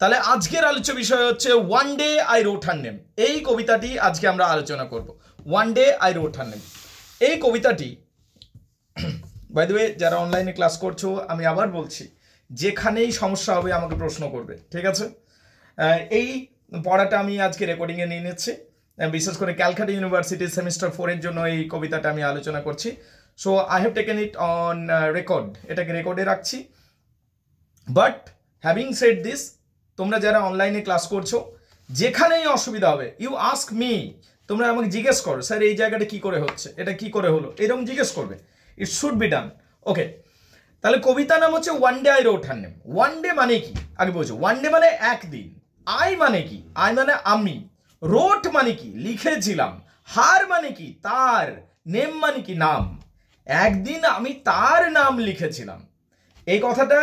তাহলে আজকের আলোচ্য বিষয় হচ্ছে one day I wrote her name. এই কবিতাটি আজকে আমরা আলোচনা করব। One day I wrote her name এই কবিতাটি, বাই দ্য ওয়ে যারা অনলাইনে ক্লাস করছো আমি আবার বলছি, যেখানেই সমস্যা হবে আমাকে প্রশ্ন করবে, ঠিক আছে? এই পড়াটা আমি আজকে রেকর্ডিংয়ে নিয়ে নিচ্ছি, বিশেষ করে ক্যালকাটা ইউনিভার্সিটির সেমিস্টার 4-এর জন্য এই কবিতাটা আমি আলোচনা করছি। So I have taken it on record, এটাকে রেকর্ডে রাখছি। বাট হ্যাভিং সেড দিস, তোমরা যারা অনলাইনে ক্লাস করছো যেখানেই অসুবিধা হবে ইউ আস্ক মি, তোমরা আমাকে জিজ্ঞেস করো স্যার এই জায়গাটা কি করে হচ্ছে, এটা কি করে হলো, এরকম জিজ্ঞেস করবে। It should be done. ওকে, তাহলে কবিতা নাম হচ্ছে one day I wrote her name. One day মানে কি আগে বলছো? ওয়ান ডে মানে একদিন। আই মানে কি? আই মানে আমি। রোট মানে কি? লিখেছিলাম। হার মানে কি? তার। নেম মানে কি? নাম। একদিন আমি তার নাম লিখেছিলাম। এই কথাটা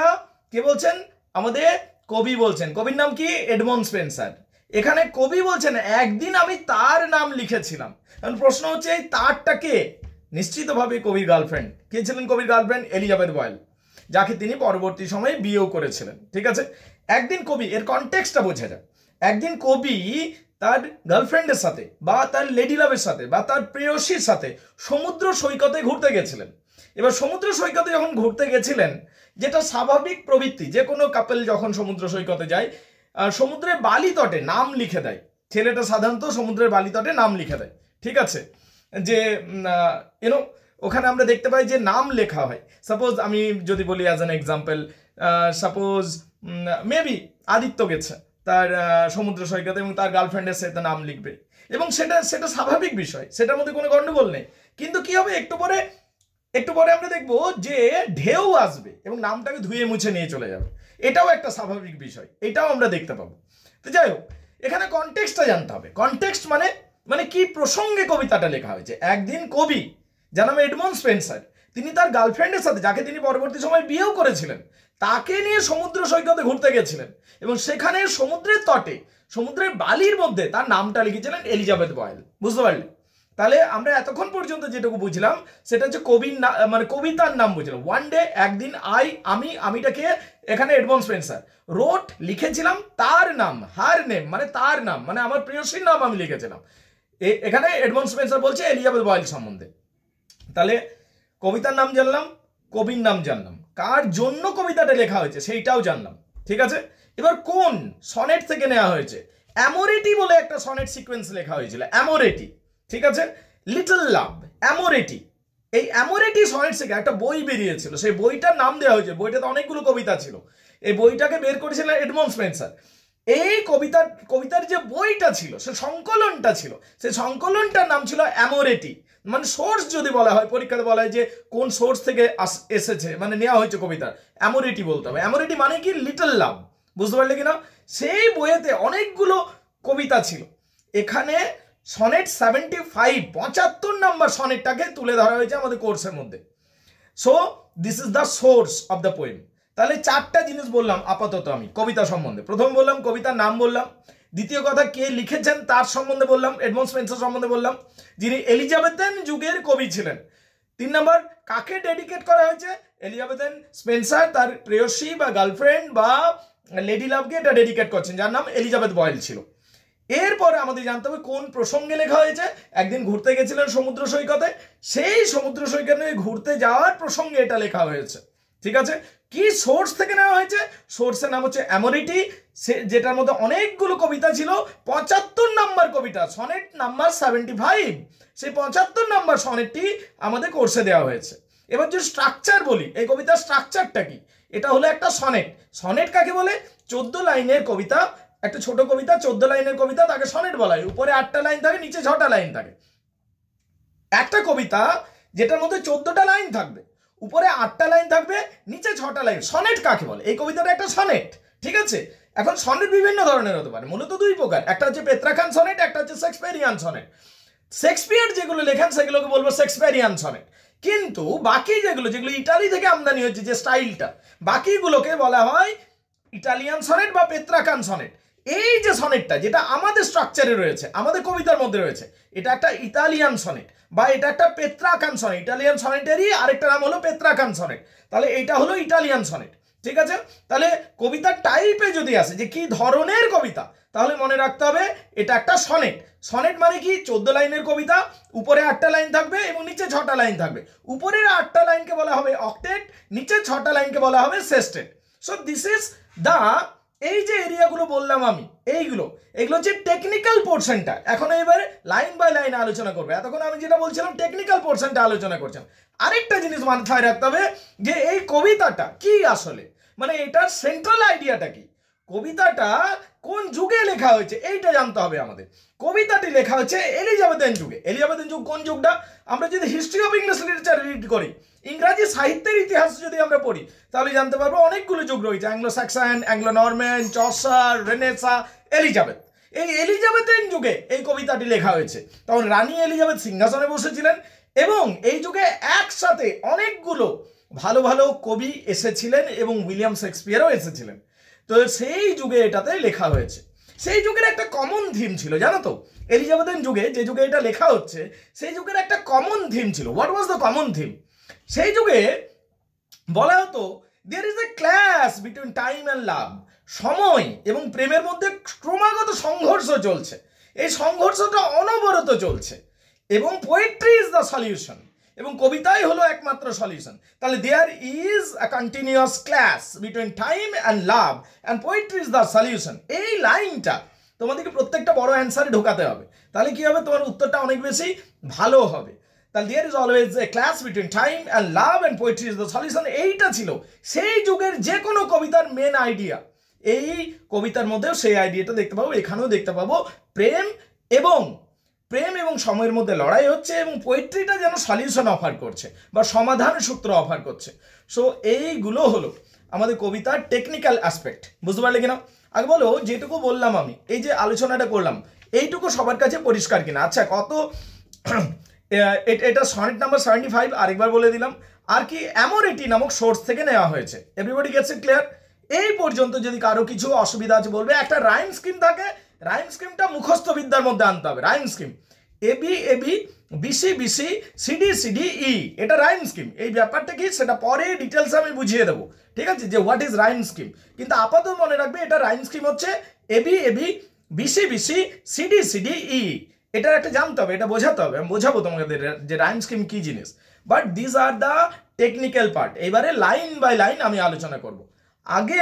কে বলছেন? আমাদের কবি বলছেন। কবির নাম কি? Edmund Spencer. এখানে কবি বলছেন একদিন আমি তার নাম লিখেছিলাম। এখন প্রশ্ন হচ্ছে এই তারটা কে? নিশ্চিতভাবে কবির গার্লফ্রেন্ড। কে ছিলেন কবির গার্লফ্রেন্ড? এলিজাবেথ বয়েল, যাকে তিনি পরবর্তী সময়ে বিয়েও করেছিলেন। ঠিক আছে, একদিন কবি, এর কনটেক্সটটা বোঝা যায়। একদিন কবি তার গার্লফ্রেন্ডের সাথে বা তার লেডি লাভের সাথে বা তার প্রেয়সীর সাথে সমুদ্র সৈকতে ঘুরতে গেছিলেন। এবার সমুদ্র সৈকতে যখন ঘুরতে গেছিলেন, যেটা স্বাভাবিক প্রবৃত্তি, যে কোনো কাপল যখন সমুদ্র সৈকতে যায় সমুদ্রের বালি তটে নাম লিখে দেয়। ছেলেটা সাধারণত সমুদ্রের বালি তটে নাম লিখে দেয়, ঠিক আছে? যে ইউনো ওখানে আমরা দেখতে পাই যে নাম লেখা হয়। সাপোজ আমি যদি বলি as an example, suppose maybe Aditya গেছে তার সমুদ্র সৈকতে এবং তার গার্লফ্রেন্ডের সাথে নাম লিখবে, এবং সেটা স্বাভাবিক বিষয়, সেটার মধ্যে কোনো গন্ডগোল নেই। কিন্তু কি হবে, একটু পরে আমরা দেখবো যে ঢেউ আসবে এবং নামটাকে ধুয়ে মুছে নিয়ে চলে যাবে। এটাও একটা স্বাভাবিক বিষয়, এটাও আমরা দেখতে পাবো। তো যাই হোক, এখানে কনটেক্সটটা জানতে হবে। কনটেক্সট মানে কি প্রসঙ্গে কবিতাটা লেখা হয়েছে। একদিন কবি, যার নাম এডমন্ড স্পেন্সার, তিনি তার গার্লফ্রেন্ডের সাথে, যাকে তিনি পরবর্তী সময় বিয়েও করেছিলেন, তাকে নিয়ে সমুদ্র সৈকতে ঘুরতে গেছিলেন এবং সেখানে সমুদ্রের তটে, সমুদ্রের বালির মধ্যে তার নামটা লিখেছিলেন এলিজাবেথ বয়েল। বুঝতে পারলে? তাহলে আমরা এতক্ষণ পর্যন্ত যেটুকু বুঝলাম সেটা হচ্ছে কবির মানে কবিতার নাম বুঝলাম। ওয়ান ডে, একদিন, আমিটাকে এখানে এডমন্ড স্পেন্সার। রোট লিখেছিলাম তার নাম, হার নেম মানে তার নাম, মানে আমার প্রেয়সীর নাম আমি লিখেছিলাম। এখানে এডমন্ড স্পেন্সার বলছে এলিজাবেথ বয়েল সম্বন্ধে। তাহলে কবিতার নাম জানলাম, কবির নাম জানলাম, কার জন্য কবিতাটা লেখা হয়েছে সেইটাও জানলাম, ঠিক আছে? এবার কোন সনেট থেকে নেওয়া হয়েছে? অ্যামোরেটি বলে একটা সনেট সিকোয়েন্স লেখা হয়েছিল, অ্যামোরেটি, ঠিক আছে? লিটল লাভ, অ্যামোরেটি। এই অ্যামোরেটি সনেট থেকে একটা বই বেরিয়েছিল, সেই বইটার নাম দেওয়া হয়েছে। বইটাতে অনেকগুলো কবিতা ছিল। এই বইটাকে বের করেছিলেন এডমন্ড স্পেন্সার। এই কবিতার যে বইটা ছিল, সে সংকলনটা ছিল, সেই সংকলনটার নাম ছিল অ্যামোরেটি। মানে সোর্স যদি বলা হয়, পরীক্ষাতে বলা হয় যে কোন সোর্স থেকে এসেছে, মানে নেওয়া হয়েছে কবিতা, অ্যামোরেটি বলতে হবে। অ্যামোরেটি মানে কি? লিটল লাভ। বুঝতে পারলে কিনা? সেই বইয়েতে অনেকগুলো কবিতা ছিল। এখানে সনেট 75, 75 নাম্বার সনেটটাকে তুলে ধরা হয়েছে আমাদের কোর্সের মধ্যে। So this is the source of the poem. তাহলে চারটা জিনিস বললাম আপাতত আমি কবিতা সম্বন্ধে। প্রথম বললাম কবিতার নাম বললাম, দ্বিতীয় কথা কে লিখেছেন তার সম্বন্ধে বললাম, এডমন্ড স্পেন্সার সম্বন্ধে বললাম, যিনি এলিজাবেথেন যুগের কবি ছিলেন। 3 নম্বর, কাকে ডেডিকেট করা হয়েছে? এলিজাবেথেন স্পেন্সার তার প্রেয়সী বা গার্লফ্রেন্ড বা লেডি লাভকে এটা ডেডিকেট করছেন, যার নাম এলিজাবেথ বয়েল ছিল। এরপরে আমাদের জানতে হবে কোন প্রসঙ্গে লেখা হয়েছে। একদিন ঘুরতে গেছিলেন সমুদ্র সৈকতে, সেই সমুদ্র সৈকতে ঘুরতে যাওয়ার প্রসঙ্গে এটা লেখা হয়েছে, ঠিক আছে? কি সোর্স থেকে নেওয়া হয়েছে? সোর্সের নাম হচ্ছে অ্যামোরেটি, যেটার মধ্যে অনেকগুলো কবিতা ছিল। 75 নাম্বার কবিতা, সনেট নাম্বার 75, সেই 75 নাম্বার সনেটটি আমাদের কোর্সে দেওয়া হয়েছে। এবার যদি স্ট্রাকচার বলি, এই কবিতার স্ট্রাকচারটা কি? এটা হলো একটা সনেট। সনেট কাকে বলে? 14 লাইনের কবিতা, একটা ছোট কবিতা, 14 লাইনের কবিতা, তাকে সনেট বলা হয়। উপরে 8টা লাইন থাকে, নিচে 6টা লাইন থাকে। একটা কবিতা যেটার মধ্যে 14টা লাইন থাকবে, উপরে 8টা লাইন থাকবে, নিচে 6টা লাইন, সনেট কাকে বলে? এই কবিতাটা একটা সনেট, ঠিক আছে? এখন সনেট বিভিন্ন ধরনের হতে পারে, মূলত 2 প্রকার। একটা হচ্ছে পেত্রাখান সনেট, একটা হচ্ছে শেক্সপিয়ারিয়ান সনেট। শেক্সপিয়ার যেগুলো লেখেন সেগুলোকে বলবো শেক্সপিয়ারিয়ান সনেট। কিন্তু বাকি যেগুলো ইটালি থেকে আমদানি হচ্ছে, যে স্টাইলটা, বাকিগুলোকে বলা হয় ইটালিয়ান সনেট বা পেত্রাখান সনেট। এই যে সনেটটা যেটা আমাদের স্ট্রাকচারে রয়েছে, আমাদের কবিতার মধ্যে রয়েছে, এটা একটা ইতালিয়ান সনেট বা এটা একটা পেত্রাখান সনেট। ইটালিয়ান সনেটেরই আরেকটা নাম হলো পেত্রাখান সনেট। তাহলে এটা হলো ইটালিয়ান সনেট। ঠিক আছে, তাহলে কবিতার টাইপে যদি আসে যে কি ধরনের কবিতা, তাহলে মনে রাখতে হবে এটা একটা সনেট। সনেট মানে কি 14 লাইনের কবিতা, উপরে 8টা লাইন থাকবে এবং নিচে 6টা লাইন থাকবে। উপরের 8টা লাইনকে বলা হবে অক্টেট, নিচে 6টা লাইনকে বলা হবে সেস্টেট। সো দিস ইজ দা, এই যে এরিয়াগুলো বললাম আমি, এগুলো হচ্ছে টেকনিক্যাল পোর্শনটা। এখন এবারে লাইন বাই লাইন আলোচনা করবে। এতক্ষণ আমি যেটা বলছিলাম টেকনিক্যাল পোর্শনটা আলোচনা করছেন। আরেকটা জিনিস মাথায় রাখতে হবে যে এই কবিতাটা কি আসলে, মানে এটার সেন্ট্রাল আইডিয়াটা কি, কবিতাটা কোন যুগে লেখা হয়েছে এইটা জানতে হবে আমাদের। কবিতাটি লেখা হচ্ছে এলিজাবেথেন যুগে। এলিজাবেথেন যুগ কোন যুগটা? আমরা যদি history of English literature read করি, ইংরাজি সাহিত্যের ইতিহাস যদি আমরা পড়ি, তাহলে জানতে পারবো অনেকগুলো যুগ রয়েছে, Anglo Saxon, Anglo Norman, Chaucer, Renaissance, Elizabeth. এই এলিজাবেথেন যুগে এই কবিতাটি লেখা হয়েছে। তখন রানী এলিজাবেথ সিংহাসনে বসেছিলেন এবং এই যুগে একসাথে অনেকগুলো ভালো ভালো কবি এসেছিলেন এবং উইলিয়াম শেক্সপিয়ারও এসেছিলেন। তো সেই যুগে এটাতে লেখা হয়েছে। সেই যুগের একটা কমন থিম ছিল, জানো তো, এলিজাবেথেন যুগে, যে যুগে এটা লেখা হচ্ছে, সেই যুগের একটা কমন থিম ছিল। What was the common theme? সেই যুগে বলা হতো there is a clash between time and love. সময় এবং প্রেমের মধ্যে ক্রমাগত সংঘর্ষ চলছে, এই সংঘর্ষটা অনবরত চলছে এবং পোয়েট্রি ইজ দ্য সলিউশন, এবং কবিতাই হলো একমাত্র সলিউশন। তাহলে there is a continuous clash between time and love and poetry is the solution. এই লাইনটা তোমাদেরকে প্রত্যেকটা বড় অ্যান্সারে ঢোকাতে হবে, তাহলে কি হবে, তোমার উত্তরটা অনেক বেশি ভালো হবে। তাহলে there is always a clash between time and love and poetry is the solution, এইটা ছিল সেই যুগের যে কোনো কবিতার মেন আইডিয়া। এই কবিতার মধ্যেও সেই আইডিয়াটা দেখতে পাবো, এখানেও দেখতে পাবো প্রেম এবং সময়ের মধ্যে লড়াই হচ্ছে এবং পোয়েট্রিটা যেন সলিউশন অফার করছে বা সমাধান সূত্র অফার করছে। সো এইগুলো হলো আমাদের কবিতার টেকনিক্যাল অ্যাসপেক্ট। বুঝতে পারলে কিনা? আগে বলো, যেটুকু বললাম আমি, এই যে আলোচনাটা করলাম, এইটুকু সবার কাছে পরিষ্কার কিনা? আচ্ছা, কত এটা সনেট নাম্বার 75, আরেকবার বলে দিলাম। আর কি অ্যামোরেটি নামক সোর্স থেকে নেওয়া হয়েছে। Everybody gets it clear? এই পর্যন্ত যদি কারো কিছু অসুবিধা আছে বলবে। একটা রাইম স্কিম থাকে, রাইম স্কিমটা মুখস্থ বিদ্যার মধ্যে আনতে হবে। Rhyme scheme AB AB, BC BC, CD CD, E, এটা রাইম স্কিম। এই ব্যাপারটা কি সেটা পরে ডিটেলস আমি বুঝিয়ে দেবো, ঠিক আছে, যে হোয়াট ইজ রাইম স্কিম। কিন্তু আপাতত মনে রাখবে এটা রাইম স্কিম হচ্ছে AB AB, BC BC, CD CD, E. এটার একটা জানতে হবে, এটা বোঝাতে হবে। আমি বোঝাবো তোমাদের যে রাইম স্কিম কি জিনিস, but this are the technical part. এবারে লাইন বাই লাইন আমি আলোচনা করব। আগে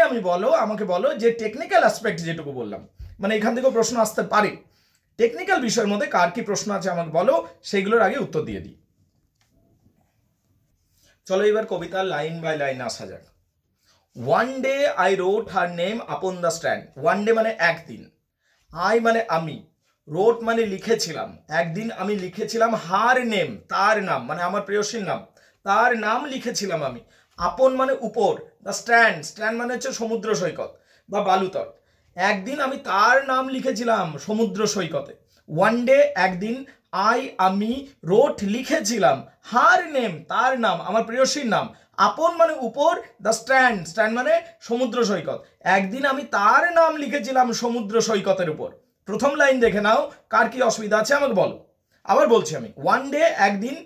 আমাকে বলো যে টেকনিক্যাল অ্যাসপেক্ট যেটুকু বললাম, মানে এখান থেকেও প্রশ্ন আসতে পারে। টেকনিক্যাল বিষয়ের মধ্যে কার কি প্রশ্ন আছে আমাকে বলো, সেগুলোর আগে উত্তর দিয়ে দিই। চলো এবার কবিতার লাইন বাই লাইন আসা যাক। One day I wrote her name upon the stand. One day মানে একদিন, আই মানে আমি, রোট মানে লিখেছিলাম, একদিন আমি লিখেছিলাম হার নেম, তার নাম, মানে আমার প্রেয়সীর নাম, তার নাম লিখেছিলাম আমি। আপন মানে উপর, দ্য স্ট্যান্ড, স্ট্যান্ড মানে হচ্ছে সমুদ্র সৈকত বা বালুতট। একদিন আমি তার নাম লিখেছিলাম সমুদ্র সৈকতে। ওয়ান ডে একদিন, আমি রোট লিখেছিলাম, হার নেম তার নাম, আমার প্রেয়সীর নাম, আপন মানে উপর, দ্য স্ট্যান্ড, স্ট্যান্ড মানে সমুদ্র সৈকত। একদিন আমি তার নাম লিখেছিলাম সমুদ্র সৈকতের উপর। প্রথম লাইন দেখে নাও, কার কি অসুবিধা আছে আমাকে বলো। আবার বলছি আমি, ওয়ান ডে একদিন,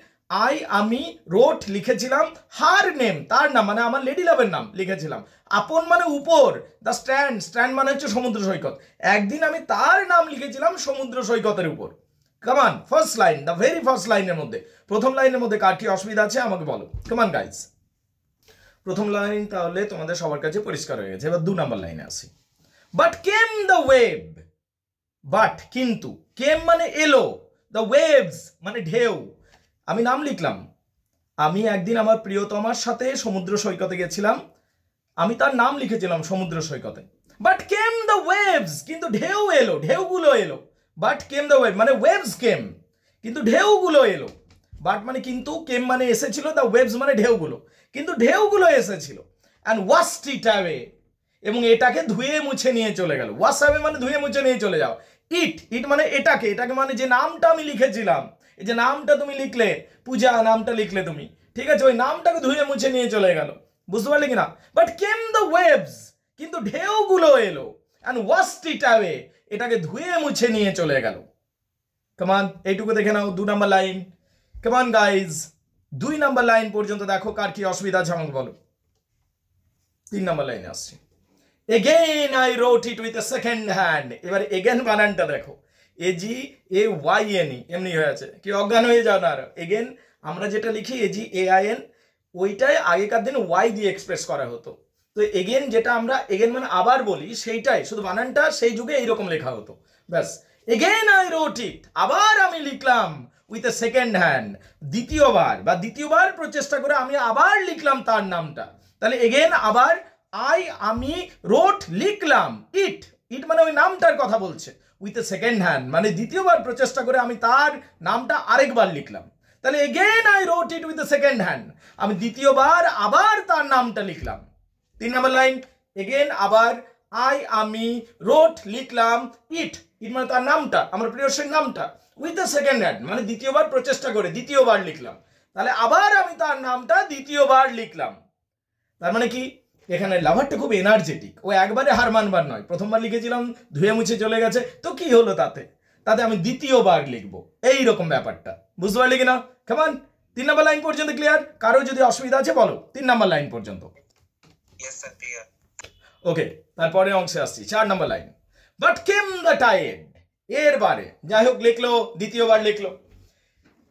আমি রোট লিখেছিলাম, হার নেম তার নাম মানে আমার লেডি লাভের নাম লিখেছিলাম, আপন মানে উপর, দ্য স্ট্যান্ড, স্ট্যান্ড মানে হচ্ছে সমুদ্র সৈকত। একদিন আমি তার নাম লিখেছিলাম সমুদ্র সৈকতের উপর। কামান, first line, the very first লাইনের মধ্যে, প্রথম লাইনের মধ্যে কার কি অসুবিধা আছে আমাকে বলো। কামান গাইজ, প্রথম লাইন তাহলে তোমাদের সবার কাছে পরিষ্কার হয়ে গেছে। এবার 2 নম্বর লাইনে আসি। But came the wave, but কিন্তু, কেম মানে এলো, দ্য ওয়েভস মানে ঢেউ। আমি নাম লিখলাম, আমি একদিন আমার প্রিয়তমার সাথে সমুদ্র সৈকতে গেছিলাম, আমি তার নাম লিখেছিলাম সমুদ্র সৈকতে। বাট কেম দ্য ওয়েভস, কিন্তু ঢেউ এলো, ঢেউগুলো এলো। বাট কেম দ্য ওয়েভ মানে ওয়েভস কেম, কিন্তু ঢেউগুলো এলো। বাট মানে কিন্তু, কেম মানে এসেছিল, দ্য ওয়েভস মানে ঢেউগুলো, কিন্তু ঢেউগুলো এসেছিল। অ্যান্ড ওয়াশড ইট অ্যাওয়ে, এবং এটাকে ধুয়ে মুছে নিয়ে চলে গেল। ওয়াশ অ্যাওয়ে মানে ধুয়ে মুছে নিয়ে চলে যাও। ইট মানে এটাকে মানে যে নামটা আমি লিখেছিলাম, এই যে নামটা তুমি লিখলে, পূজা নামটা লিখলে তুমি, ঠিক আছে, ওই নামটাকে ধুয়ে মুছে নিয়ে চলে গেল। বুঝতে পারলে কিনা? বাট কেম দ্য ওয়েভস, কিন্তু ঢেউগুলো এলো, অ্যান্ড ওয়াশড ইট অ্যাওয়ে, এটাকে ধুয়ে মুছে নিয়ে চলে গেল। কামান, এইটুকু দেখে নাও 2 নম্বর লাইন। কামান গাইজ, 2 নম্বর লাইন পর্যন্ত দেখো কার কি অসুবিধা আছে আমাকে বলো। 3 নম্বর লাইনে আসছি। Again I রোট it with a second hand. এবার এগেন বানানটা দেখো, AGAYNE এমনি হয়ে আছে, কি অজ্ঞান হয়ে যাও না আর। এগেন আমরা যেটা লিখি AGAIN, ওইটাই আগেকার দিন ওয়াই দিয়ে এক্সপ্রেস করা হতো। তো এগেন যেটা আমরা এগেন মানে আবার বলি, সেইটাই, শুধু বানানটা সেই যুগে এইরকম লেখা হতো, ব্যাস। এগেন আই রোট ইট, আবার আমি লিখলাম, উইথ এ সেকেন্ড হ্যান্ড, দ্বিতীয়বার বা দ্বিতীয়বার প্রচেষ্টা করে আমি আবার লিখলাম তার নামটা। তাহলে এগেন আবার, আমি রোট লিখলাম, ইট মানে ওই নামটার কথা বলছে, উইথ এ সেকেন্ড হ্যান্ড মানে দ্বিতীয়বার প্রচেষ্টা করে আমি তার নামটা আরেকবার লিখলাম। তাহলে again I রোট it with a second hand, আমি দ্বিতীয়বার আবার তার নামটা লিখলাম। 3 নম্বর লাইন, এগেন আবার, আমি রোট লিখলাম, ইট মানে তার নামটা, আমার প্রিয়সীর নামটা, উইথ এ সেকেন্ড হ্যান্ড মানে দ্বিতীয়বার প্রচেষ্টা করে দ্বিতীয়বার লিখলাম। তাহলে আবার আমি তার নামটা দ্বিতীয়বার লিখলাম। তার মানে কি, এখানে লাভারটা খুব এনার্জেটিক, ও একবারে হার মানবার নয়। প্রথমবার লিখেছিলাম, ধুয়ে মুছে চলে গেছে, তো কি হলো তাতে, আমি দ্বিতীয়বার লিখবো, এইরকম ব্যাপারটা। বুঝতে পারলি কিনা? কেমন? 3 নম্বর লাইন পর্যন্ত ক্লিয়ার? কারো যদি অসুবিধা আছে বলো, 3 নম্বর লাইন পর্যন্ত। ওকে, তারপরে অংশে আসছি, 4 নম্বর line. But came the tide, এর বারে যাই হোক লিখলো, দ্বিতীয়বার লিখলো,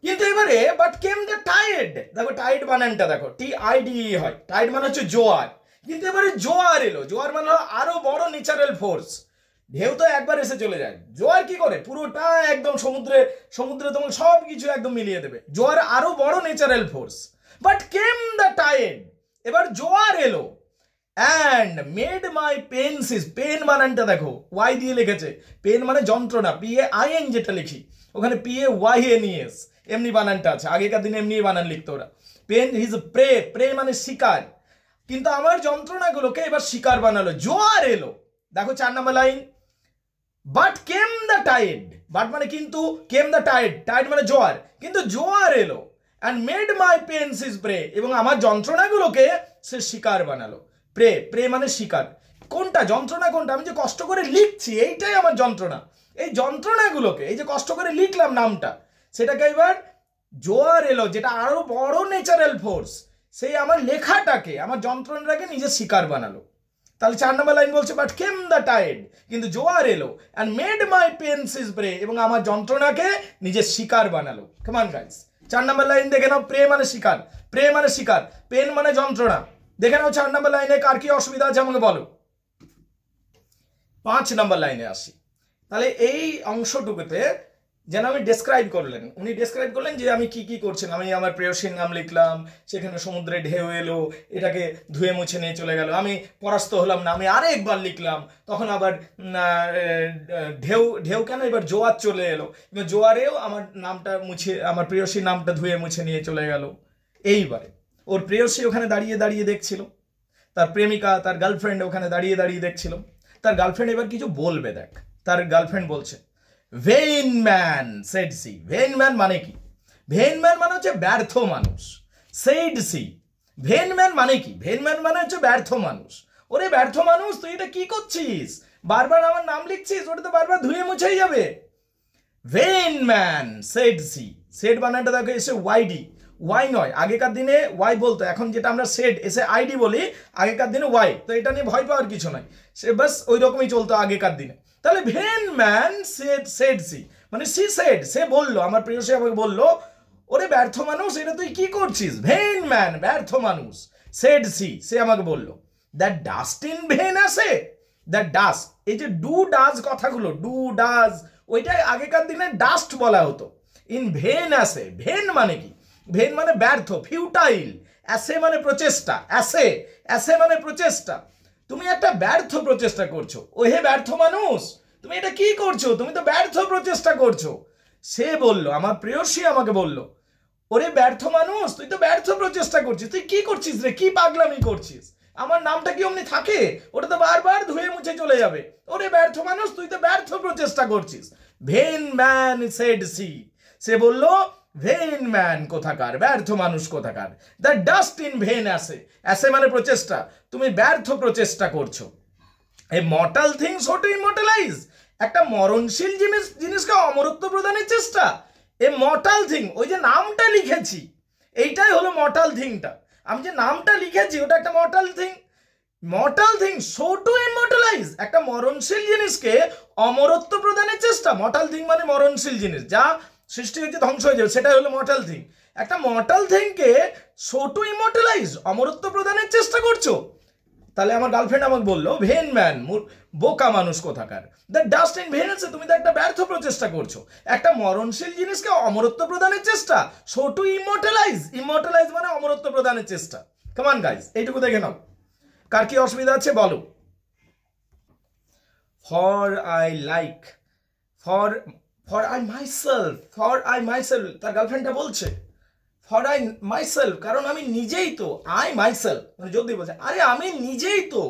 কিন্তু এবারে বাট কেম দ্য টাইড, দেখো টাইড বানানটা দেখো, TIDE হয়, টাইড মানে হচ্ছে জোয়ার, কিন্তু এবারে জোয়ার এলো, জোয়ার মানে আরো বড় ন্যাচারাল ফোর্স। ঢেউ তো একবার এসে চলে যায়, জোয়ার কি করে, পুরোটা একদম সমুদ্রে তোমার সব কিছু একদম মিলিয়ে দেবে। জোয়ার আরো বড় natural force. But came the tide, এবার জোয়ার এলো, and made my pains his, pains বানানটা দেখো ওয়াই দিয়ে লিখেছে, পেন মানে যন্ত্রণা, PAIN যেটা লিখি, ওখানে PAYNES এমনি বানানটা আছে, আগেকার দিনে এমনি বানান লিখতো ওরা। পেন হিজ প্রে মানে শিকার, কিন্তু আমার যন্ত্রণাগুলোকে এবার শিকার বানালো, জোয়ার এলো। দেখো 4 নম্বর line, but came the tide, but মানে কিন্তু, কেম দ্য টাইড মানে জোয়ার, কিন্তু জোয়ার এলো, and made my pains his prey, এবং আমার যন্ত্রণাগুলোকে সে শিকার বানালো। প্রে মানে শিকার, কোনটা যন্ত্রণা, কোনটা আমি যে কষ্ট করে লিখছি এইটাই আমার যন্ত্রণা, এই যন্ত্রণাগুলোকে, এই যে কষ্ট করে লিখলাম নামটা, সেটাকে এবার জোয়ার এলো, যেটা আরো বড় ন্যাচারাল ফোর্স, সেই আমার লেখাটাকে, আমার যন্ত্রণাটাকে নিজের শিকার বানালো। তাহলে 4 নম্বর লাইন বলছে, বাট কেম দ্য টাইড, কিন্তু জোয়ার এলো, and made my pains his prey, এবং আমার যন্ত্রণাকে নিজের শিকার বানালো। কাম অন গাইস, 4 নম্বর লাইন দেখে নাও, প্রে মানে শিকার, পেন মানে যন্ত্রণা। দেখে নাও 4 নম্বর লাইনে কার কি অসুবিধা আছে আমাকে বলো। 5 নম্বর লাইনে আসি। তাহলে এই অংশটুকুতে যেন আমি উনি ডেসক্রাইব করলেন যে আমি কি করছিলাম। আমি আমার প্রেয়সীর নাম লিখলাম, সেখানে সমুদ্রে ঢেউ এলো, এটাকে ধুয়ে মুছে নিয়ে চলে গেল, আমি পরাস্ত হলাম না, আমি আরেকবার লিখলাম, তখন আবার ঢেউ কেন, এবার জোয়ার চলে এলো, এবার জোয়ারেও আমার নামটা মুছে, আমার প্রেয়সীর নামটা ধুয়ে মুছে নিয়ে চলে গেল। এইবারে ওর প্রেয়সী ওখানে দাঁড়িয়ে দেখছিল, তার প্রেমিকা, তার গার্লফ্রেন্ড ওখানে দাঁড়িয়ে দেখছিল। তার গার্লফ্রেন্ড এবার কিছু বলবে, দেখ তার গার্লফ্রেন্ড বলছে, vain man said she. Vain man মানে কি? ভেইন ম্যান মানে হচ্ছে ব্যর্থ মানুষ। সেড সি, ভেইন ম্যান মানে কি? ভেইন ম্যান মানে হচ্ছে ব্যর্থ মানুষ। ওরে ব্যর্থ মানুষ, তুই এটা কি করছিস, বারবার আমার নাম লিখছিস, ওটা তো বারবার ধুয়ে মুছেই যাবে। Vain man said she, said বানানটা দেখো এসে ওয়াইডি, ওয়াই নয়, আগেকার দিনে ওয়াই বলতো, এখন যেটা আমরা সেড এসে আইডি বলি, আগেকার দিনে ওয়াই, তো এটা নিয়ে ভয় পাওয়ার কিছু নাই, সে বাস ওই রকমই চলতো আগেকার দিনে। তাহলে ভেন ম্যান সেড সি মানে সি সেড, সে বললো, আমার প্রিয়সী আমাকে বললো, ওরে ব্যর্থ মানুষ, এটা তুই কি করছিস। ভেন ম্যান ব্যর্থ মানুষ, সেড সি, সে আমাকে বললো, দ্যাট ডাস্ট ইন ভেন আসে, দ্যাট ডাস্ট, এই যে ডু ডাজ কথাগুলো, ডু ডাজ, ওইটাই আগেকার দিনে ডাস্ট বলা হতো। ইন ভেন আসে, ভেন মানে কি? ভেন মানে ব্যর্থ, ফিউটাইল, অ্যাসে মানে প্রচেষ্টা, অ্যাসে মানে প্রচেষ্টা, তুমি একটা ব্যর্থ প্রচেষ্টা করছো। ও হে ব্যর্থ মানুষ, তুমি এটা কি করছো, তুমি তো ব্যর্থ প্রচেষ্টা করছো। সে বলল, আমার প্রেয়সী আমাকে বলল, ওরে ব্যর্থ মানুষ, তুই তো ব্যর্থ প্রচেষ্টা করছিস, তুই কি করছিস রে, কি পাগলামি করছিস, আমার নামটা কি অমনি থাকে, ওটা তো বারবার ধুয়ে মুছে চলে যাবে। ওরে ব্যর্থ মানুষ, তুই তো ব্যর্থ প্রচেষ্টা করছিস। ভেন ম্যান সেড সি, সে বলল, ভেন ম্যান কোথাকার, ব্যর্থ মানুষ কোথাকার। দ্য ডাস্ট ইন ভেন আসে, অ্যাসে মানে প্রচেষ্টা, তুমি ব্যর্থ প্রচেষ্টা করছো। এই mortal things what to immortalize, একটা মরণশীল জিনিসকে অমরত্ব প্রদানের চেষ্টা। এ মর্টাল থিং, ওই যে নামটা লিখেছি এইটাই হলো মর্টাল থিংটা, আমি যে নামটা লিখেছি ওটা একটা mortal thing. Mortal thing so to immortalize, একটা মরণশীল জিনিসকে অমরত্ব প্রদানের চেষ্টা। মর্টাল থিং মানে মরণশীল জিনিস, যা সৃষ্টি হয়েছে ধ্বংস হয়ে যাবে, সেটাই হলো মর্টাল থিং। একটা মর্টাল থিংকে সো টু ইমর্টালাইজ, অমরত্ব প্রদানের চেষ্টা করছো। তাহলে আমার গার্লফ্রেন্ড আমাকে বললো, ভেন ম্যান, বোকা মানুষ কোথাকার, দ্য ডাস্ট ইন ভেন, তুমি তো একটা ব্যর্থ প্রচেষ্টা করছো। একটা মরণশীল জিনিসকে অমরত্ব প্রদানের চেষ্টা, সো টু ইমর্টালাইজ, ইমর্টালাইজ মানে অমরত্ব প্রদানের চেষ্টা। কামান গাইস, এইটুকু দেখে নাও, কার কি অসুবিধা আছে বলো। For I like, for I myself, তার গার্লফ্রেন্ডটা বলছে ফর আই মাইসেলফ, কারণ আমি নিজেই তো, আই মাইসেলফ মানে যদি বলছে আরে আমি নিজেই তো,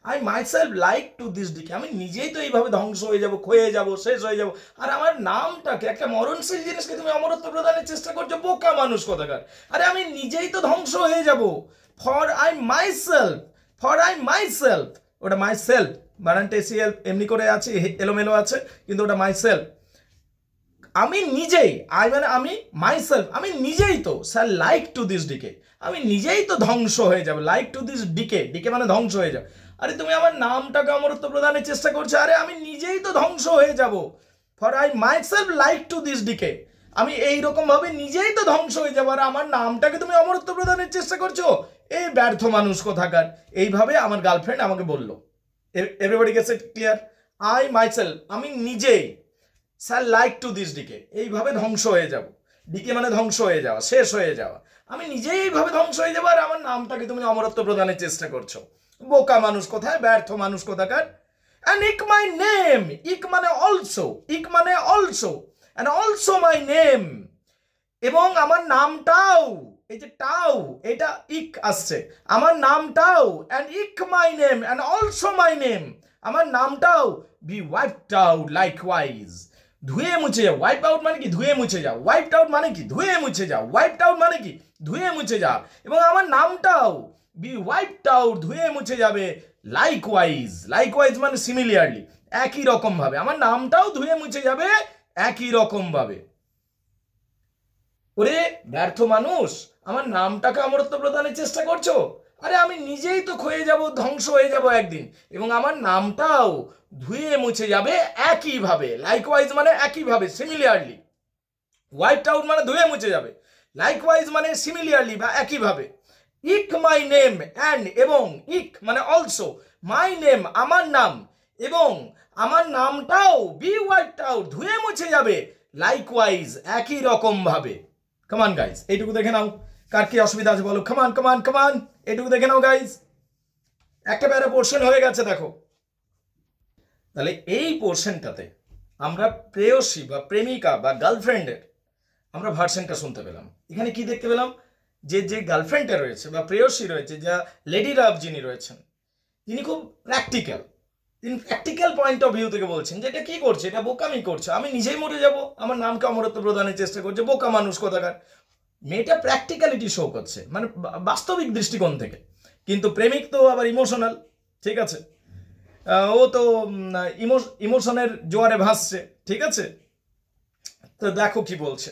I myself like to this decay, আমি নিজেই তো এইভাবে ধ্বংস হয়ে যাব, ক্ষয়ে যাব, শেষ হয়ে যাব। আর আমার নামটাকে, একটা মরণশীল জিনিসকে তুমি অমরত্ব প্রদানের চেষ্টা করছো, বোকা মানুষ কোথাকার। আরে আমি নিজেই তো ধ্বংস হয়ে যাব। ফর আই মাইসেলফ, ওটা মাইসেলফ বানানটা এসিএল এমনি করে আছে, এলোমেলো আছে, কিন্তু ওটা মাইসেলফ। আমি নিজেই, আই মানে আমি, মাইসেলফ আমি নিজেই তো, sir like to this decay, আমি নিজেই তো ধ্বংস হয়ে যাবে। Like to this decay, decay মানে ধ্বংস হয়ে যাবে। আরে তুমি আমার নামটাকে অমরত্ব প্রদানের চেষ্টা করছো, আরে আমি নিজেই তো ধ্বংস হয়ে যাব। For I myself like to this decay, আমি এইরকম ভাবে নিজেই তো ধ্বংস হয়ে যাবো, আর আমার নামটাকে তুমি অমরত্ব প্রদানের চেষ্টা করছো, এই ব্যর্থ মানুষ কোথাকার। এইভাবে আমার গার্লফ্রেন্ড আমাকে বললো। Everybody gets it clear? I myself আমি নিজেই, sir like to this decay, এইভাবে ধ্বংস হয়ে যাব। ডিকে মানে ধ্বংস হয়ে যাওয়া, শেষ হয়ে যাওয়া। আমি নিজেই এইভাবে ধ্বংস হয়ে যাবো, আর আমার নামটাকে তুমি অমরত্ব প্রদানের চেষ্টা করছো, বোকা মানুষ কোথায়, ব্যর্থ মানুষ কোথাকার। অ্যান্ড ইক মাই নেম, ইক মানে অলসো, ইক মানে also, and also my name, এবং আমার নামটাও, এই যে টাও, এটা ইক আসছে, আমার নামটাও, অ্যান্ড ইক my name, and also my name, আমার নামটাও বি ওয়াইপড আউট লাইকওয়াইজ, ধুয়ে মুছে যাও। ওয়াইপ আউট মানে কি? ধুয়ে মুছে যাও। ওয়াইপড আউট মানে কি? ধুয়ে মুছে যাও। ওয়াইপড আউট মানে কি? ধুয়ে মুছে যাও। এবং আমার নামটাও বি ওয়াইপড আউট, ধুয়ে মুছে যাবে, লাইকওয়াইজ, লাইকওয়াইজ মানে সিমিলিয়ারলি, একই রকম ভাবে, আমার নামটাও ধুয়ে মুছে যাবে একই রকম ভাবে। ওরে ব্যর্থ মানুষ, আমার নামটাকে অমরত্ব প্রদানের চেষ্টা করছো, আরে আমি নিজেই তো ক্ষয়ে যাব, ধ্বংস হয়ে যাব একদিন, এবং আমার নামটাও ধুয়ে মুছে যাবে একইভাবে। লাইকওয়াইজ মানে একইভাবে, সিমিলিয়ারলি। ওয়াইপড আউট মানে ধুয়ে মুছে যাবে, লাইকওয়াইজ মানে সিমিলিয়ারলি বা একইভাবে। ইক মাই নেম, অ্যান্ড এবং, ইক মানে অলসো, মাই নেম আমার নাম, এবং আমার নামটাও বি ওয়াইপড আউট ধুয়ে মুছে যাবে, লাইকওয়াইজ একই রকম ভাবে। কামান গাইজ, এইটুকু দেখে নাও, কার কি অসুবিধা আছে বলো। কামান কামান কামান, এইটুকু দেখে নাও গাইজ, একটা প্যারা পোর্শন হয়ে গেছে দেখো। তাহলে এই পোর্শনটাতে আমরা প্রেয়সী বা প্রেমিকা বা গার্লফ্রেন্ডের আমরা ভার্সনটা শুনতে পেলাম। এখানে কি দেখতে পেলাম, যে যে গার্লফ্রেন্ডটা রয়েছে বা প্রেয়সী রয়েছে, যা লেডি লাভ যিনি রয়েছেন, তিনি খুব প্র্যাকটিক্যাল, তিনি প্র্যাকটিক্যাল পয়েন্ট অফ ভিউ থেকে বলছেন যে এটা কি করছে, এটা বোকামি করছে, আমি নিজেই মরে যাব, আমার নামকে অমরত্ব প্রদানের চেষ্টা করছে, বোকা মানুষ কোথাকার। মেয়েটা প্র্যাকটিক্যালিটি শো করছে, মানে বাস্তবিক দৃষ্টিকোণ থেকে। কিন্তু প্রেমিক তো আবার ইমোশনাল, ঠিক আছে, ও তো ইমোশনের জোয়ারে ভাসছে, ঠিক আছে। তো দেখো কি বলছে,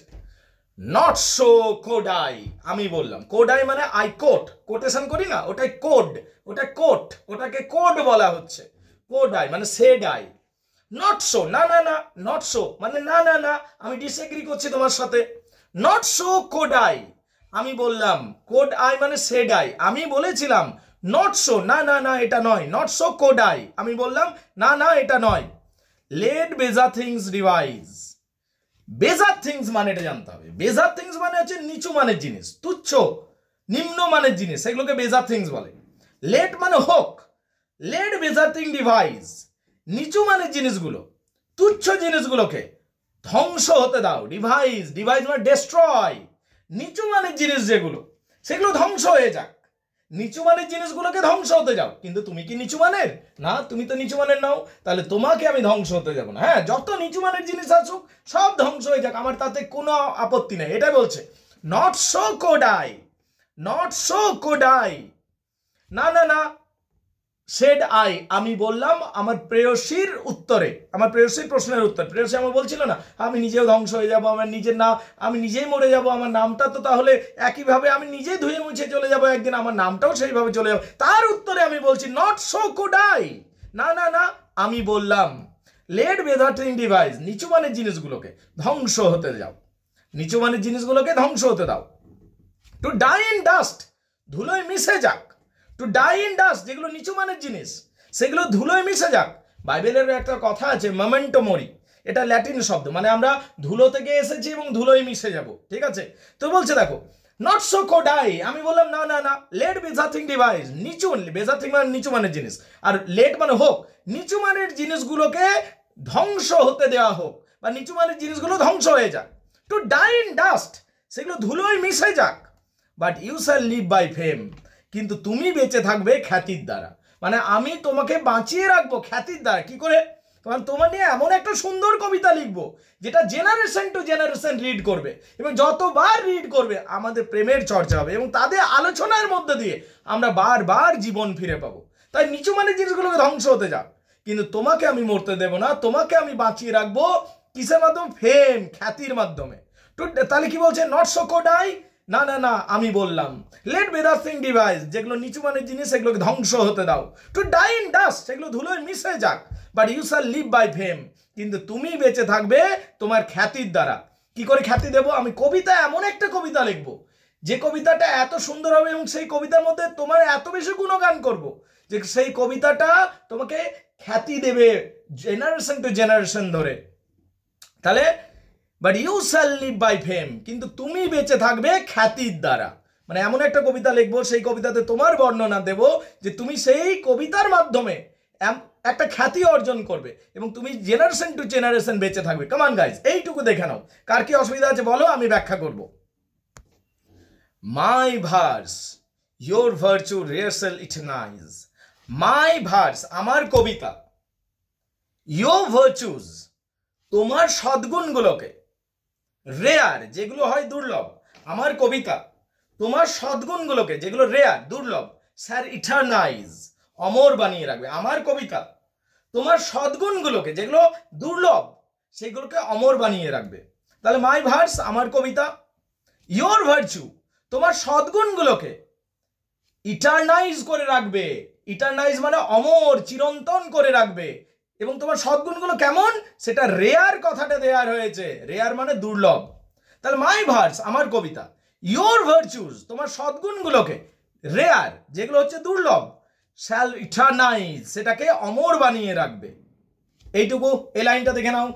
নট সো কোডাই, আমি বললাম কোডাই মানে আই কোট, কোটেশন করি না, ওটাই কোড, ওটা কোট, ওটাকে কোড বলা হচ্ছে। কোডাই মানে সেডাই, নট সো না না না, নট সো মানে না না না, আমি ডিসএগ্রি করছি তোমার সাথে। নট সো কোডাই, আমি বললাম কোড আই মানে সেডাই, আমি বলেছিলাম নট সো না না না এটা নয়, নট সো কোডাই, আমি বললাম না না এটা নয়। লেট বেজার থিংস ডিভাইস, বেজার থিংস মানে এটা জানতে হবে। বেজার থিংস মানে হচ্ছে নিচু মানের জিনিস, তুচ্ছ নিম্ন মানের জিনিস, সেগুলোকে বেজার থিংস বলে। লেট মানে হোক, লেট বেজার থিং ডিভাইস, নিচু মানের জিনিসগুলো, তুচ্ছ জিনিসগুলোকে ধ্বংস হতে দাও। ডিভাইস, ডিভাইস মানে ডেস্ট্রয়, নিচু মানের জিনিস যেগুলো, সেগুলো ধ্বংস হয়ে যাক। নিচু মানের জিনিসগুলোকে ধ্বংস হতে যাও। কিন্তু তুমি কি নিচু মানের? না, তুমি তো নিচু মানের নাও, তাহলে তোমাকে আমি ধ্বংস হতে যাবো না। হ্যাঁ, যত নিচু মানের জিনিস আসুক সব ধ্বংস হয়ে যাক, আমার তাতে কোনো আপত্তি নেই। এটাই বলছে not so Kodai, not so Kodai, না না না সেড আই, আমি বললাম আমার প্রেয়সীর উত্তরে, আমার প্রেয়সীর প্রশ্নের উত্তর। প্রেয়সী আমার বলছিল না আমি নিজেও ধ্বংস হয়ে যাব, আমার নিজের না, আমি নিজেই মরে যাব, আমার নামটা তো তাহলে একইভাবে আমি নিজেই ধুয়ে মুছে চলে যাব একদিন, আমার নামটাও সেইভাবে চলে যাবে। তার উত্তরে আমি বলছি নট সো কুড আই, না না না, আমি বললাম লেট বেদার্টিং ডিভাইস, নিচু মানের জিনিসগুলোকে ধ্বংস হতে যাও, নিচু মানের জিনিসগুলোকে ধ্বংস হতে দাও। টু ডাই ইন ডাস্ট, ধুলোয় মিশে যাক। টু ডাই ইন ডাস্ট, যেগুলো নিচু মানের জিনিস সেগুলো ধুলোয় মিশে যাক। বাইবেলের একটা কথা আছে মেমেন্টো মরি, এটা ল্যাটিন শব্দ, মানে আমরা ধুলো থেকে এসেছি এবং ধুলোয় মিশে যাব, ঠিক আছে? তো বলছে দেখো নট সো কুড আই, আমি বললাম না না না, লেট বেজাথিং ডিভাইস, নিচু, বেজাথিং মানে নিচু মানের জিনিস, আর লেট মানে হোক, নিচু মানের জিনিসগুলোকে ধ্বংস হতে দেওয়া হোক, বা নিচু মানের জিনিসগুলো ধ্বংস হয়ে যাক। টু ডাই ইন ডাস্ট, সেগুলো ধুলোয় মিশে যাক। But you shall live by fame, কিন্তু তুমি বেঁচে থাকবে খ্যাতির দ্বারা, মানে আমি তোমাকে বাঁচিয়ে রাখবো খ্যাতির দ্বারা। কি করে? কারণ তোমার নিয়ে এমন একটা সুন্দর কবিতা লিখবো যেটা জেনারেশন টু জেনারেশন রিড করবে, এবং যতবার রিড করবে আমাদের প্রেমের চর্চা হবে, এবং তাদের আলোচনার মধ্যে দিয়ে আমরা বারবার জীবন ফিরে পাবো। তাই নিচু মানের জিনিসগুলোকে ধ্বংস হতে যাক, কিন্তু তোমাকে আমি মরতে দেব না, তোমাকে আমি বাঁচিয়ে রাখবো কিসের মাধ্যমে? ফেম, খ্যাতির মাধ্যমে। তো তাহলে কি বলছে? নট সো কুড আই, না না না, আমি বললাম লেট বেদার্টিং ডিভাইস, যেগুলো নিচু মানের জিনিস সেগুলোকে ধ্বংস হতে দাও। টু ডাই ইন ডাস্ট, সেগুলো ধুলোয় মিশে যাক। But you shall live by fame, কিন্তু তুমি বেঁচে থাকবে তোমার খ্যাতির দ্বারা। কি করে খ্যাতি দেব? আমি কবিতা, এমন একটা কবিতা লিখবো যে কবিতাটা এত সুন্দর হবে, এবং সেই কবিতার মধ্যে তোমার এত বেশি গুণগান করব যে সেই কবিতাটা তোমাকে খ্যাতি দেবে জেনারেশন টু জেনারেশন ধরে। তাহলে but you shall live by fame, কিন্তু তুমি বেঁচে থাকবে খ্যাতির দ্বারা, মানে এমন একটা কবিতা লিখবো, সেই কবিতাতে তোমার বর্ণনা দেব যে তুমি সেই কবিতার মাধ্যমে একটা খ্যাতি অর্জন করবে, এবং তুমি জেনারেশন টু জেনারেশন বেঁচে থাকবে। কামান গাইজ, এইটুকু দেখে নাও, কার কি অসুবিধা আছে বলো, আমি ব্যাখ্যা করব। My verse your virtue rare shall eternise, my verse, আমার কবিতা, ইয়োর ভার্চুস, তোমার সদ্গুণগুলোকে, রেয়ার, যেগুলো হয় দুর্লভ, আমার কবিতা তোমার সদ্গুণগুলোকে, যেগুলো রেয়ার দুর্লভ, স্যার ইটারনাইজ, অমর বানিয়ে রাখবে। আমার কবিতা তোমার সদ্গুণগুলোকে, যেগুলো দুর্লভ, সেগুলোকে অমর বানিয়ে রাখবে। তাহলে মাই ভার্স, আমার কবিতা, ইয়োর ভার্চু, তোমার সদ্গুণগুলোকে ইটারনাইজ করে রাখবে। ইটারনাইজ মানে অমর, চিরন্তন করে রাখবে। এবং তোমার সদ্গুণগুলো কেমন, সেটা রেয়ার কথাটা দেওয়ার হয়েছে, রেয়ার মানে দুর্লভ। তাহলে মাই ভার্স, আমার কবিতা, ইয়োর ভার্চুস, তোমার সদ্গুণগুলোকে, রেয়ার, যেগুলো হচ্ছে দুর্লভ, শ্যাল ইটারনাইজ, সেটাকে অমর বানিয়ে রাখবে। এইটুকু, এই লাইনটা দেখে নাও।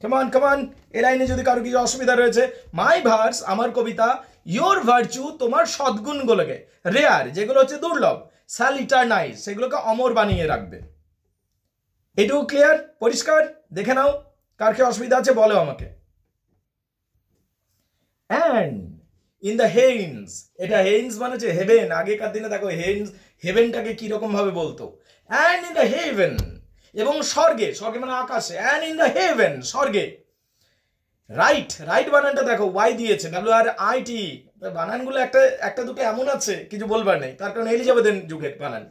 কমান কমান, এই লাইনে যদি কারো কিছু অসুবিধা রয়েছে, মাই ভার্স, আমার কবিতা, ইয়োর ভার্চু, তোমার সদ্গুণগুলোকে, রেয়ার, যেগুলো হচ্ছে দুর্লভ, শ্যাল ইটারনাইজ, সেগুলোকে অমর বানিয়ে রাখবে। এটুকু ক্লিয়ার, পরিষ্কার? দেখে নাও, কার কি অসুবিধা আছে বলো আমাকে। অ্যান্ড ইন দ্য হেইন্স, এটা হেইন্স মানে হচ্ছে হেভেন। আগেকার দিনে দেখো হেভেনটাকে কিরকম ভাবে বলতো, অ্যান্ড ইন দ্য হেভেন, এবং স্বর্গে, স্বর্গে মানে আকাশে, অ্যান্ড ইন দ্য হেভেন, স্বর্গে। রাইট, রাইট বানানটা দেখো, ওয়াই দিয়েছে, WRIT, বানানগুলো একটা দুটো এমন আছে কিছু বলবার নেই, তার কারণ এলিজাবেথের যুগের বানান।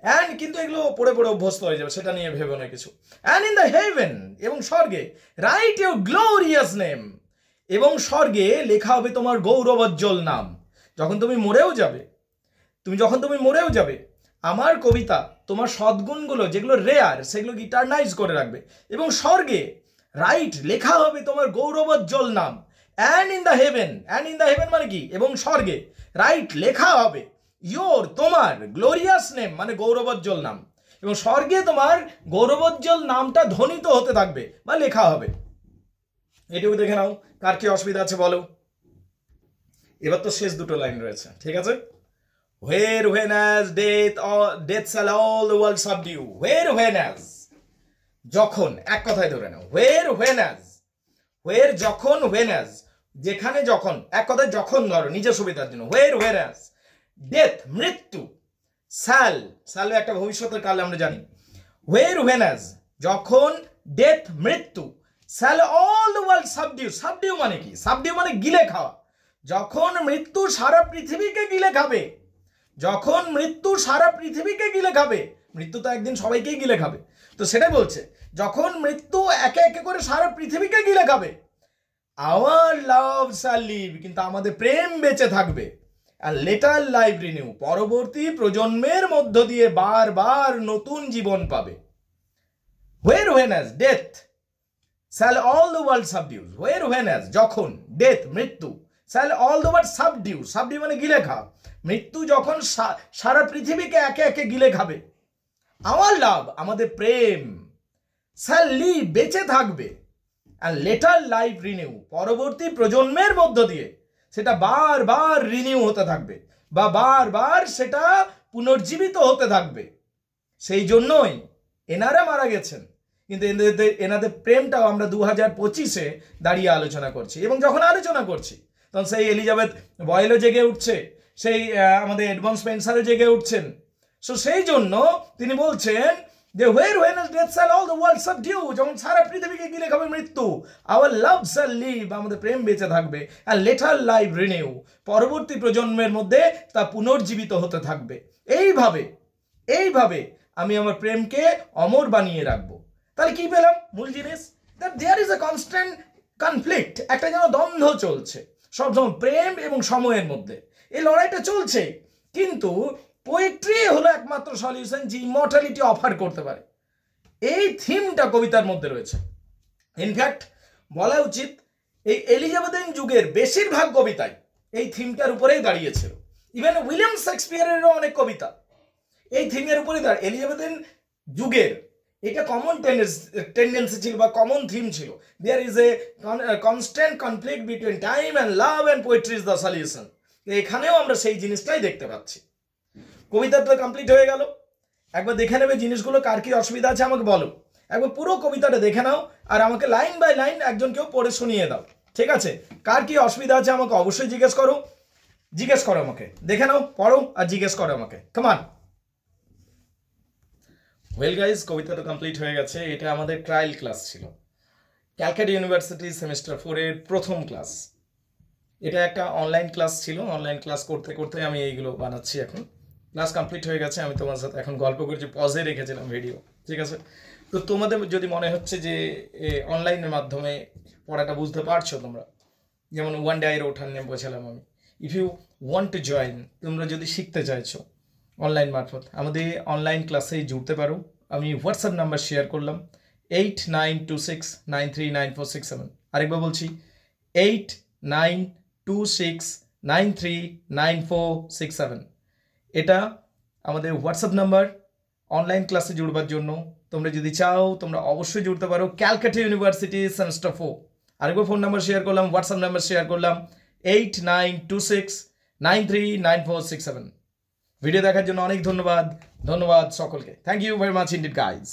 অ্যান্ড কিন্তু এগুলো পড়ে পড়ে অভ্যস্ত হয়ে যাবে, সেটা নিয়ে ভেবো না কিছু। অ্যান্ড ইন দ্য হেভেন, এবং স্বর্গে, রাইট ইউর গ্লোরিয়াস নেম, এবং স্বর্গে লেখা হবে তোমার গৌরবোজ্জ্বল নাম। যখন তুমি মরেও যাবে, আমার কবিতা তোমার সদ্গুণগুলো, যেগুলো রেয়ার, সেগুলো ইটারনাইজ করে রাখবে, এবং স্বর্গে রাইট, লেখা হবে তোমার গৌরবোজ্জ্বল নাম। And in the haven, and in the haven মানে কি, এবং স্বর্গে রাইট, লেখা হবে ইয়োর, তোমার, গ্লোরিয়াস নেম মানে গৌরবোজ্জ্বল নাম, এবং স্বর্গে তোমার গৌরবোজ্জ্বল নামটা ধ্বনিত হতে থাকবে বা লেখা হবে। এটুকু দেখে নাও, কার কি অসুবিধা আছে বলো। এবার তো শেষ দুটো লাইন রয়েছে, ঠিক আছে। Where when as death shall all the world subdue, where when as, যখন, এক কথায় ধরে নাও, where when as, where যখন, when as যেখানে, যখন, এক কথায় যখন ধরো নিজের সুবিধার জন্য, where when as death মৃত্যু, shall একটা ভবিষ্যতের কাল আমরা জানি, where when as যখন death মৃত্যু, shall all the world subdue, subdue মানে কি, subdue মানে গিলে খাওয়া। যখন মৃত্যু সারা পৃথিবীকে গিলে খাবে, যখন মৃত্যু সারা পৃথিবীকে গিলে খাবে, মৃত্যু তো একদিন সবাইকেই গিলে খাবে। তো সেটাই বলছে, যখন মৃত্যু একে একে করে সারা পৃথিবীকে গিলে খাবে, আওয়ার লাভ শ্যাল লিভ, কিন্তু আমাদের প্রেম বেঁচে থাকবে। আর লেটার লাইফ রিনিউ, পরবর্তী প্রজন্মের মধ্য দিয়ে বারবার নতুন জীবন পাবে। হোয়ার when as death shall all the world subdue, where when as, যখন, ডেথ মৃত্যু, shall all the world subdue, subdue মানে গিলে খা, মৃত্যু যখন সারা পৃথিবীকে একে একে গিলে খাবে, our love আমাদের প্রেম, shall live বেঁচে থাকবে, and later life renew পরবর্তী প্রজন্মের মধ্য দিয়ে সেটা বারবার রিনিউ হতে থাকবে বা বারবার সেটা পুনর্জীবিত হতে থাকবে। সেই জন্যই এনারা মারা গেছেন, কিন্তু এনাদের প্রেমটাও আমরা 2025-এ দাঁড়িয়ে আলোচনা করছি। এবং যখন আলোচনা করছি তখন সেই এলিজাবেথ বয়েলও জেগে উঠছে, সেই আমাদের এডমন্ড স্পেন্সারও জেগে উঠছেন। সো সেই জন্য তিনি বলছেন যে where when as death shall all the world subdue, যখন সারা পৃথিবীকে গিলে খাবে মৃত্যু, our love shall live আমাদের প্রেম বেঁচে থাকবে, and later life renew পরবর্তী প্রজন্মের মধ্যে তা পুনর্জীবিত হতে থাকবে। এইভাবে আমি আমার প্রেমকে অমর বানিয়ে রাখবো। তাহলে কি পেলাম মূল জিনিস, that there is a constant conflict, একটা যেন দ্বন্দ্ব চলছে সবসময় প্রেম এবং সময়ের মধ্যে, এই লড়াইটা চলছে। কিন্তু পোয়েট্রি হলো একমাত্র সলিউশন যে ইমর্টালিটি অফার করতে পারে। এই থিমটা কবিতার মধ্যে রয়েছে। ইনফ্যাক্ট বলা উচিত এই এলিজাবেথিয়ান যুগের বেশিরভাগ কবিতায় এই থিমটার উপরেই দাঁড়িয়েছিল। ইভেন উইলিয়াম শেক্সপিয়ারেরও অনেক কবিতা এই থিমের উপরে দাঁড়িয়ে, এলিজাবেথিয়ান যুগের এটা কমন টেন্ডেন্সি ছিল বা কমন থিম ছিল। There is a constant conflict between time and love and poetry is the solution. এখানেও আমরা সেই জিনিসটাই দেখতে পাচ্ছি। কবিতাটা কমপ্লিট হয়ে গেল। একবার দেখে নেবে জিনিসগুলো, কার কি অসুবিধা আছে আমাকে বলো। একবার পুরো কবিতাটা দেখে নাও আর আমাকে লাইন বাই লাইন একজন কেউ পড়ে শুনিয়ে দাও, ঠিক আছে? কার কি অসুবিধা আছে আমাকে অবশ্যই জিজ্ঞেস করো আমাকে। দেখে নাও, পড়ো আর জিজ্ঞেস করো আমাকে। কামান। ওয়েল গাইজ, কবিতাটা কমপ্লিট হয়ে গেছে। এটা আমাদের ট্রায়াল ক্লাস ছিল, ক্যালকাটা ইউনিভার্সিটি সেমিস্টার 4-এর প্রথম ক্লাস। এটা একটা অনলাইন ক্লাস ছিল। অনলাইন ক্লাস করতে করতে আমি এইগুলো বানাচ্ছি। এখন ক্লাস কমপ্লিট হয়ে গেছে, আমি তোমার সাথে এখন গল্প করছি, পজে রেখেছিলাম ভিডিও, ঠিক আছে? তো তোমাদের যদি মনে হচ্ছে যে অনলাইনের মাধ্যমে পড়াটা বুঝতে পারছো তোমরা, যেমন one day I wrote her name বলছিলাম আমি, if you want to join, তোমরা যদি শিখতে চাইছো অনলাইন মারফত, আমাদের অনলাইন ক্লাসেই জুড়তে পারো। আমি হোয়াটসঅ্যাপ নাম্বার শেয়ার করলাম 8926939467। আরেকবার বলছি 8926939467। এটা আমাদের হোয়াটসঅ্যাপ নাম্বার অনলাইন ক্লাসে জুড়বার জন্য। তোমরা যদি চাও তোমরা অবশ্যই জুড়তে পারো, ক্যালকাটা ইউনিভার্সিটি সেমিস্টার 4। আরেকবার ফোন নাম্বার শেয়ার করলাম, হোয়াটসঅ্যাপ নাম্বার শেয়ার করলাম 8926939467। ভিডিও দেখার জন্য অনেক ধন্যবাদ সকলকে। Thank you very much indeed guys.